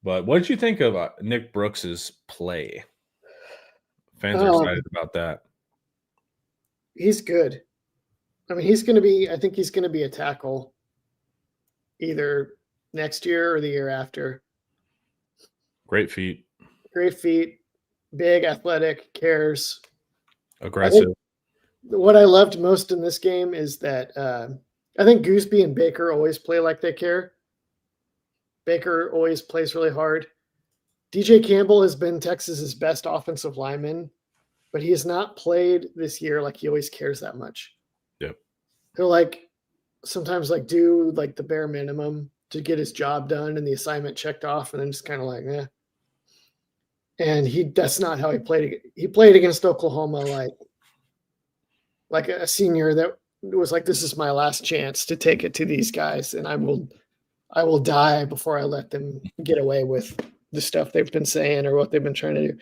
But what did you think of Nick Brooks's play? Fans are excited about that. He's good. I mean, I think he's going to be a tackle either next year or the year after. Great feet, big, athletic, cares. Aggressive. What I loved most in this game is that I think Gooseby and Baker always play like they care. Baker always plays really hard. DJ Campbell has been Texas's best offensive lineman, but he has not played this year like he always cares that much. Yep. He'll like sometimes like do like the bare minimum to get his job done and the assignment checked off, and then just kind of like, eh. And that's not how he played. He played against Oklahoma like a senior that was like, this is my last chance to take it to these guys, and I will die before I let them get away with the stuff they've been saying or what they've been trying to do.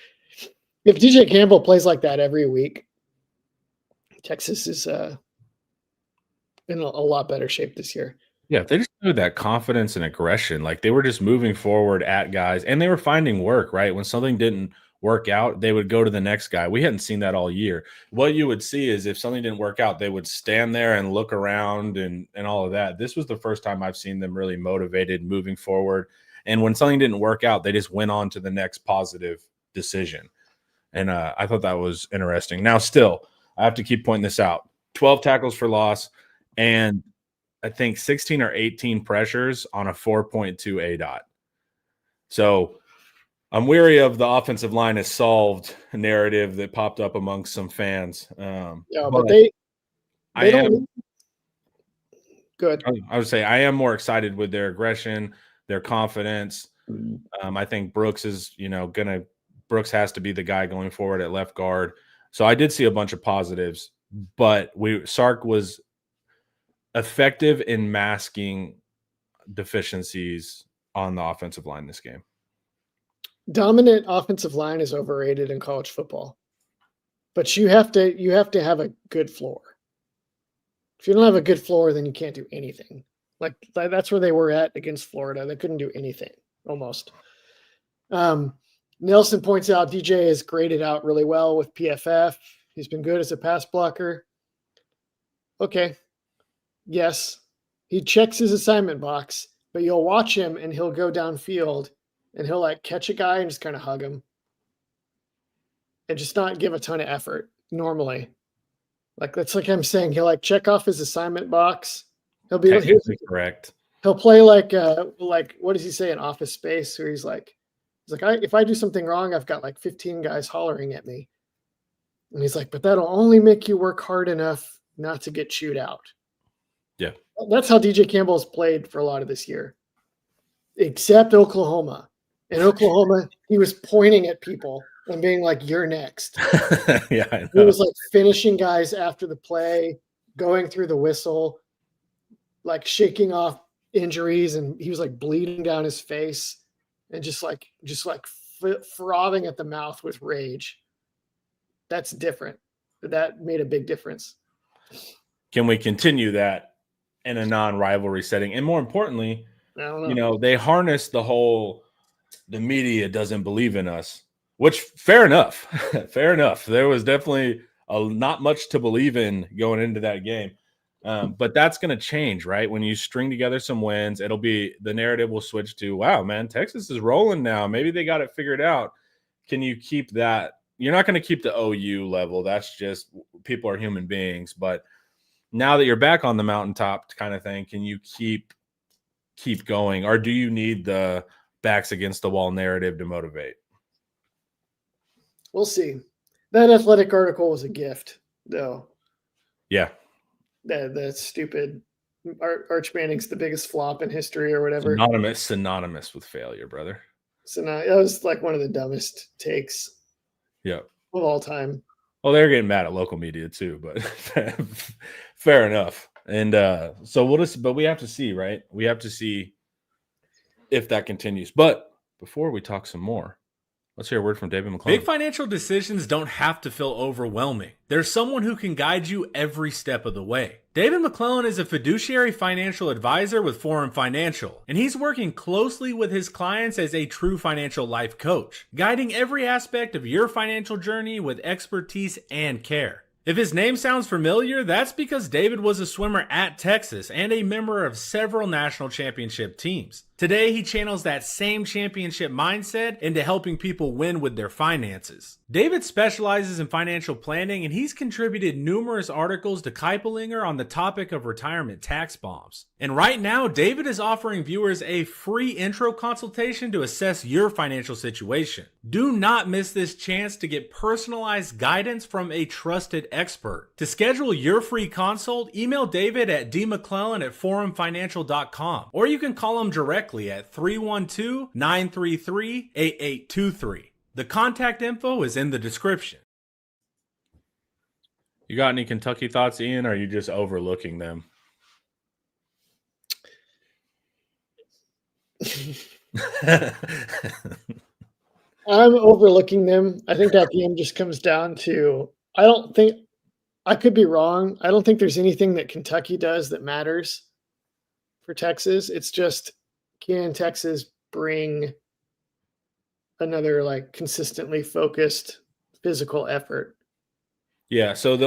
If DJ Campbell plays like that every week, Texas is in a lot better shape this year. Yeah, they just showed that confidence and aggression. Like they were just moving forward at guys and they were finding work, right? When something didn't work out, they would go to the next guy. We hadn't seen that all year. What you would see is if something didn't work out, they would stand there and look around and all of that. This was the first time I've seen them really motivated, moving forward. And when something didn't work out, they just went on to the next positive decision. And I thought that was interesting. Now, still, I have to keep pointing this out. 12 tackles for loss and I think 16 or 18 pressures on a 4.2 ADOT. So I'm weary of the offensive line is solved narrative that popped up amongst some fans. But they don't. Good. I would say I am more excited with their aggression, their confidence. I think Brooks is, Brooks has to be the guy going forward at left guard. So I did see a bunch of positives, but Sark was effective in masking deficiencies on the offensive line this game. Dominant offensive line is overrated in college football, but you have to have a good floor. If you don't have a good floor, then you can't do anything. Like that's where they were at against Florida. They couldn't do anything almost. Nelson points out DJ is graded out really well with PFF. He's been good as a pass blocker. Okay. Yes, he checks his assignment box, but you'll watch him and he'll go downfield and he'll like catch a guy and just kind of hug him and just not give a ton of effort normally. Like that's like I'm saying, he'll like check off his assignment box. He'll be correct. He'll play like what does he say in Office Space? Where he's like, if I do something wrong, I've got like 15 guys hollering at me, and he's like, but that'll only make you work hard enough not to get chewed out. Yeah. That's how DJ Campbell's played for a lot of this year, except Oklahoma. In Oklahoma, he was pointing at people and being like, you're next. Yeah, I know. He was like finishing guys after the play, going through the whistle, like shaking off injuries. And he was like bleeding down his face and just frothing at the mouth with rage. That's different. That made a big difference. Can we continue that in a non-rivalry setting? And more importantly, I don't know. They harness the media doesn't believe in us, which fair enough. Fair enough. There was definitely not much to believe in going into that game. But that's going to change, right? When you string together some wins, the narrative will switch to, wow, man, Texas is rolling now. Maybe they got it figured out. Can you keep that? You're not going to keep the OU level. That's just people are human beings. But now that you're back on the mountaintop kind of thing, can you keep going? Or do you need the backs against the wall narrative to motivate? We'll see. That Athletic article was a gift, though. Yeah. The stupid Arch Manning's the biggest flop in history or whatever. Synonymous with failure, brother. So now it was like one of the dumbest takes of all time. Well, they're getting mad at local media too, but fair enough. And but we have to see, right? We have to see if that continues. But before we talk some more, let's hear a word from David McClellan. Big financial decisions don't have to feel overwhelming. There's someone who can guide you every step of the way. David McClellan is a fiduciary financial advisor with Forum Financial, and he's working closely with his clients as a true financial life coach, guiding every aspect of your financial journey with expertise and care. If his name sounds familiar, that's because David was a swimmer at Texas and a member of several national championship teams. Today, he channels that same championship mindset into helping people win with their finances. David specializes in financial planning, and he's contributed numerous articles to Kiplinger on the topic of retirement tax bombs. And right now, David is offering viewers a free intro consultation to assess your financial situation. Do not miss this chance to get personalized guidance from a trusted expert. To schedule your free consult, email David at dmcclellan@forumfinancial.com, or you can call him directly at 312-933-8823. The contact info is in the description. You got any Kentucky thoughts, Ian, or are you just overlooking them? I'm overlooking them. I think that game just comes down to I could be wrong. I don't think there's anything that Kentucky does that matters for Texas. It's just, can Texas bring another like consistently focused physical effort? Yeah, so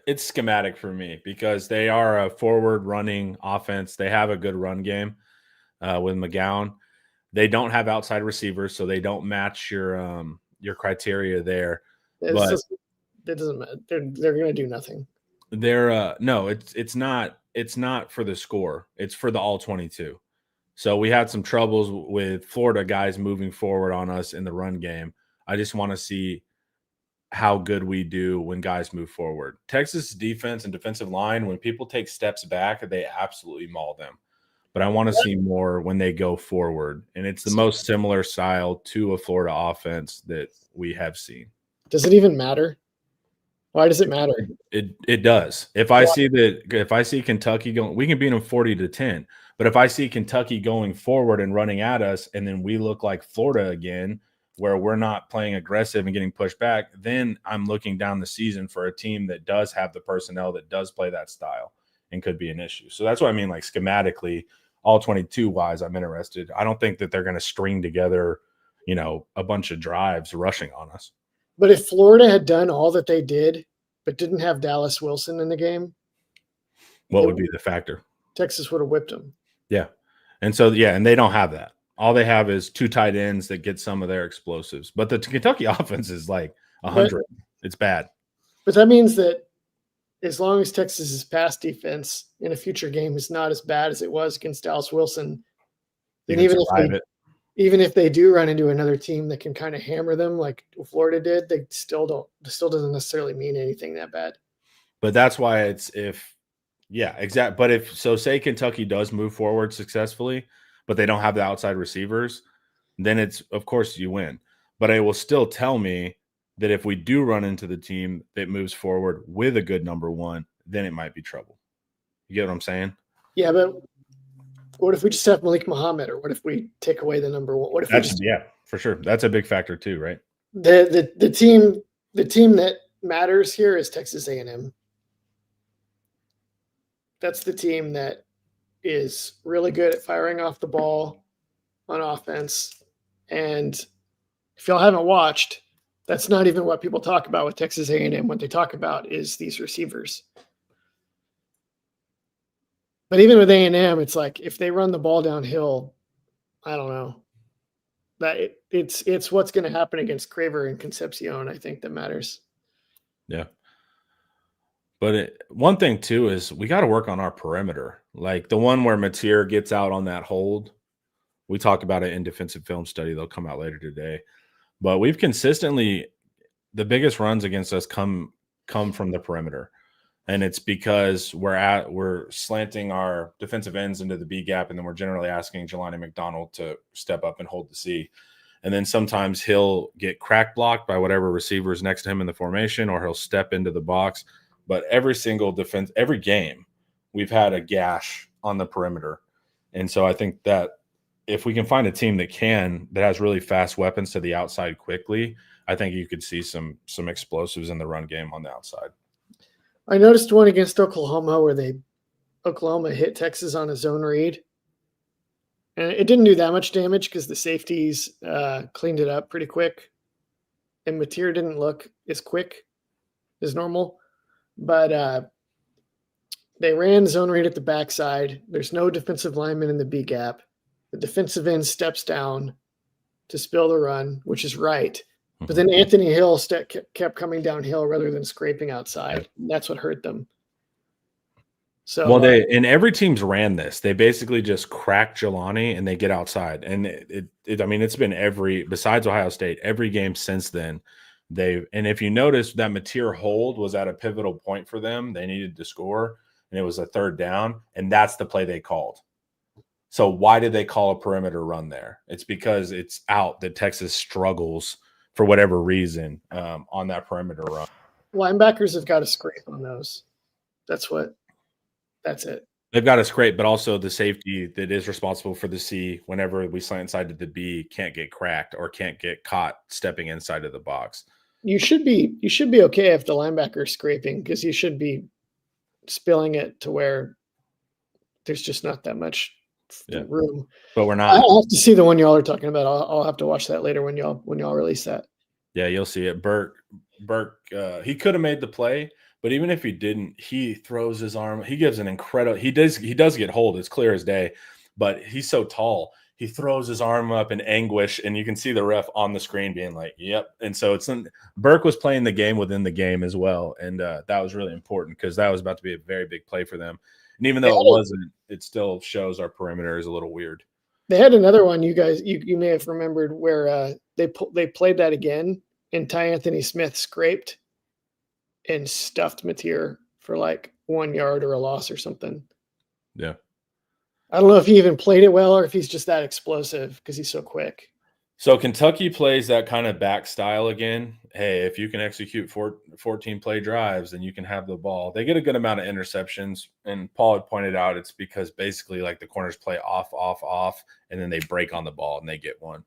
it's schematic for me because they are a forward running offense. They have a good run game with McGowan. They don't have outside receivers, so they don't match your criteria there. It's just, it doesn't matter. They're going to do nothing. They're no, it's not for the score. It's for the all 22. So we had some troubles with Florida guys moving forward on us in the run game. I just want to see how good we do when guys move forward. Texas defense and defensive line, when people take steps back, they absolutely maul them. But I want to see more when they go forward. And it's the most similar style to a Florida offense that we have seen. Does it even matter? Why does it matter? It does. If I see Kentucky going, we can beat them 40-10. But if I see Kentucky going forward and running at us, and then we look like Florida again, where we're not playing aggressive and getting pushed back, then I'm looking down the season for a team that does have the personnel that does play that style and could be an issue. So that's what I mean, like schematically, all 22 wise, I'm interested. I don't think that they're going to string together, a bunch of drives rushing on us. But if Florida had done all that they did, but didn't have Dallas Wilson in the game, what would be the factor? Texas would have whipped them. Yeah. And so, and they don't have that. All they have is two tight ends that get some of their explosives. But the Kentucky offense is like 100. It's bad. But that means that as long as Texas's pass defense in a future game is not as bad as it was against Dallas Wilson, then even if they do run into another team that can kind of hammer them like Florida did, it still doesn't necessarily mean anything that bad. But that's why exactly. But say Kentucky does move forward successfully, but they don't have the outside receivers, then it's, of course, you win. But it will still tell me that if we do run into the team that moves forward with a good number one, then it might be trouble. You get what I'm saying? Yeah, but what if we just have Malik Muhammad, or what if we take away the number one? What if for sure. That's a big factor too, right? The team that matters here is Texas A&M. That's the team that is really good at firing off the ball on offense. And if y'all haven't watched, that's not even what people talk about with Texas A&M. What they talk about is these receivers. But even with A&M, it's like if they run the ball downhill, I don't know. That it's what's going to happen against Craver and Concepcion, I think, that matters. Yeah. But one thing, too, is we got to work on our perimeter. Like the one where Mateer gets out on that hold. We talk about it in defensive film study. They'll come out later today. But we've consistently – the biggest runs against us come from the perimeter. And it's because we're slanting our defensive ends into the B gap, and then we're generally asking Jelani McDonald to step up and hold the C. And then sometimes he'll get crack blocked by whatever receiver is next to him in the formation, or he'll step into the box. But every game, we've had a gash on the perimeter. And so I think that if we can find a team that has really fast weapons to the outside quickly, I think you could see some explosives in the run game on the outside. I noticed one against Oklahoma where Oklahoma hit Texas on a zone read. And it didn't do that much damage because the safeties cleaned it up pretty quick. And Mateer didn't look as quick as normal. But they ran zone read at the backside. There's no defensive lineman in the B gap. The defensive end steps down to spill the run, which is right. But then Anthony Hill kept coming downhill rather than scraping outside. That's what hurt them. So, and every team's ran this. They basically just crack Jelani and they get outside. And it's been besides Ohio State, every game since then. And if you notice, that Mateer hold was at a pivotal point for them. They needed to score, and it was a third down, and that's the play they called. So why did they call a perimeter run there? It's because it's out that Texas struggles for whatever reason on that perimeter run. Linebackers have got to scrape on those. That's it. They've got a scrape, but also the safety that is responsible for the C whenever we slant inside to the B can't get cracked or can't get caught stepping inside of the box. You should be okay if the linebacker is scraping, because you should be spilling it to where there's just not that much room. But we're not. I'll have to see the one y'all are talking about. I'll have to watch that later when y'all release that. Yeah, you'll see it. Burke, he could have made the play, but even if he didn't, he throws his arm. He gives an incredible. He does get hold. It's clear as day, but he's so tall. He throws his arm up in anguish, and you can see the ref on the screen being like, "Yep." And so Burke was playing the game within the game as well, and that was really important because that was about to be a very big play for them. And even though it wasn't, it still shows our perimeter is a little weird. They had another one, you guys, you may have remembered, where they played that again, and Ty Anthony Smith scraped and stuffed Mateer for like 1 yard or a loss or something. Yeah. I don't know if he even played it well or if he's just that explosive because he's so quick. So Kentucky plays that kind of back style again. Hey, if you can execute 14 play drives, then you can have the ball. They get a good amount of interceptions. And Paul had pointed out it's because basically like the corners play off, and then they break on the ball and they get one.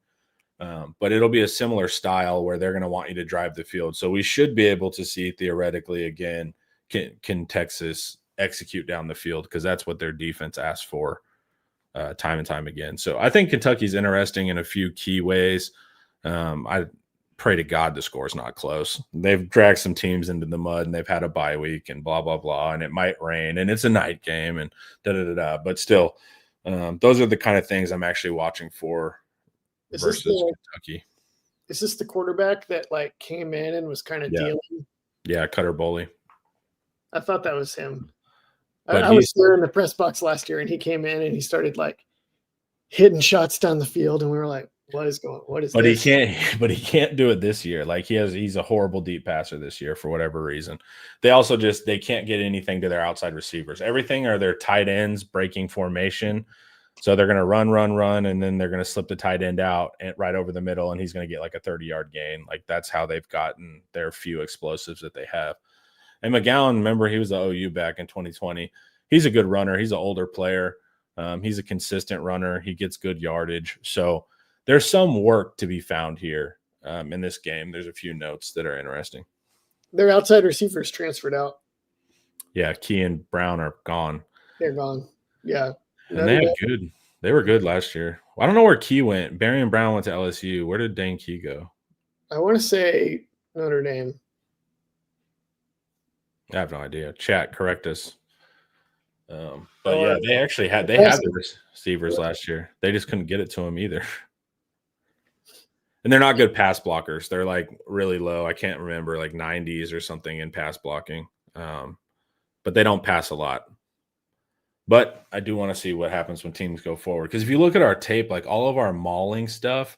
But it'll be a similar style where they're going to want you to drive the field. So we should be able to see theoretically again, can Texas execute down the field, because that's what their defense asks for time and time again. So I think Kentucky's interesting in a few key ways. I pray to God the score's not close. They've dragged some teams into the mud and they've had a bye week and blah, blah, blah. And it might rain and it's a night game and da-da-da-da. But still, those are the kind of things I'm actually watching for versus Kentucky. Is this the quarterback that like came in and was kind of dealing? Yeah, Cutter Boley. I thought that was him. I was there in the press box last year, and he came in and he started like hitting shots down the field, and we were like, "What is this?" He can't do it this year. Like he's a horrible deep passer this year for whatever reason. They also they can't get anything to their outside receivers. Everything are their tight ends breaking formation. So they're going to run, and then they're going to slip the tight end out and right over the middle, and he's going to get like a 30-yard gain. Like that's how they've gotten their few explosives that they have. And McClellan, remember, he was the OU back in 2020. He's a good runner. He's an older player. He's a consistent runner. He gets good yardage. So there's some work to be found here in this game. There's a few notes that are interesting. Their outside receivers transferred out. Yeah, Key and Brown are gone. They're gone. Yeah. And they were good last year. I don't know where Key went. Barry and Brown went to LSU. Where did Dane Key go? I want to say Notre Dame. I have no idea. Chat, correct us. But yeah, they actually had the receivers last year. They just couldn't get it to them either. And they're not good pass blockers. They're like really low. I can't remember, like 90s or something in pass blocking. But they don't pass a lot. But I do want to see what happens when teams go forward. Because if you look at our tape, like all of our mauling stuff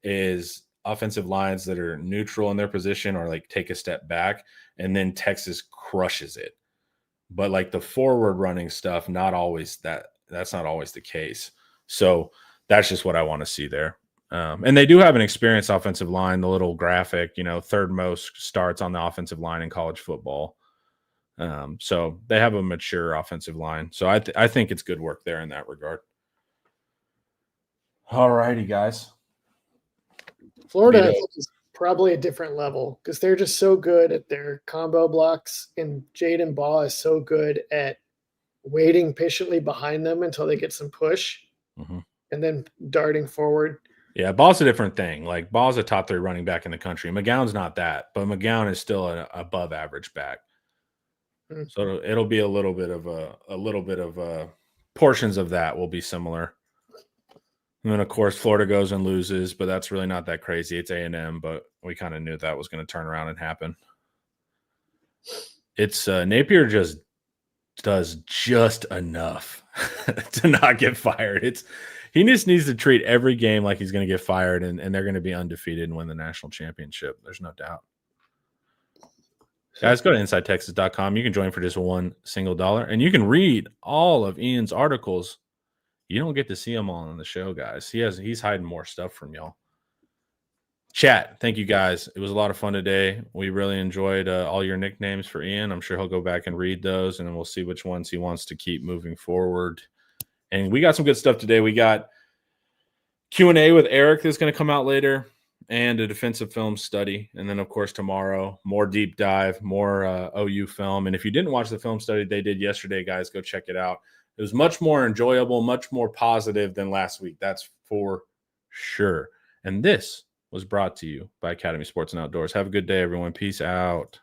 is offensive lines that are neutral in their position or like take a step back, and then Texas crushes it. But like the forward running stuff, that's not always the case. So that's just what I want to see there. And they do have an experienced offensive line, the little graphic, third most starts on the offensive line in college football. So they have a mature offensive line. So I think it's good work there in that regard. All righty, guys. Florida I think, is probably a different level because they're just so good at their combo blocks, and Jaden Baugh is so good at waiting patiently behind them until they get some push and then darting forward. Yeah, Ball's a different thing. Like Ball's a top 3 running back in the country. McGowan's not that, but McGowan is still an above average back. So it'll be a little bit of portions of that will be similar. And then, of course, Florida goes and loses, but that's really not that crazy. It's A&M, but we kind of knew that was going to turn around and happen. It's Napier just does just enough to not get fired. He just needs to treat every game like he's going to get fired, and they're going to be undefeated and win the national championship. There's no doubt. Guys, go to InsideTexas.com. You can join for just $1 and you can read all of Ian's articles. You don't get to see them all on the show, guys. He's hiding more stuff from y'all. Chat, thank you guys. It was a lot of fun today. We really enjoyed all your nicknames for Ian. I'm sure he'll go back and read those, and then we'll see which ones he wants to keep moving forward. And we got some good stuff today. We got Q&A with Eric that's going to come out later, and a defensive film study. And then, of course, tomorrow, more deep dive, more OU film. And if you didn't watch the film study they did yesterday, guys, go check it out. It was much more enjoyable, much more positive than last week. That's for sure. And this was brought to you by Academy Sports and Outdoors. Have a good day, everyone. Peace out.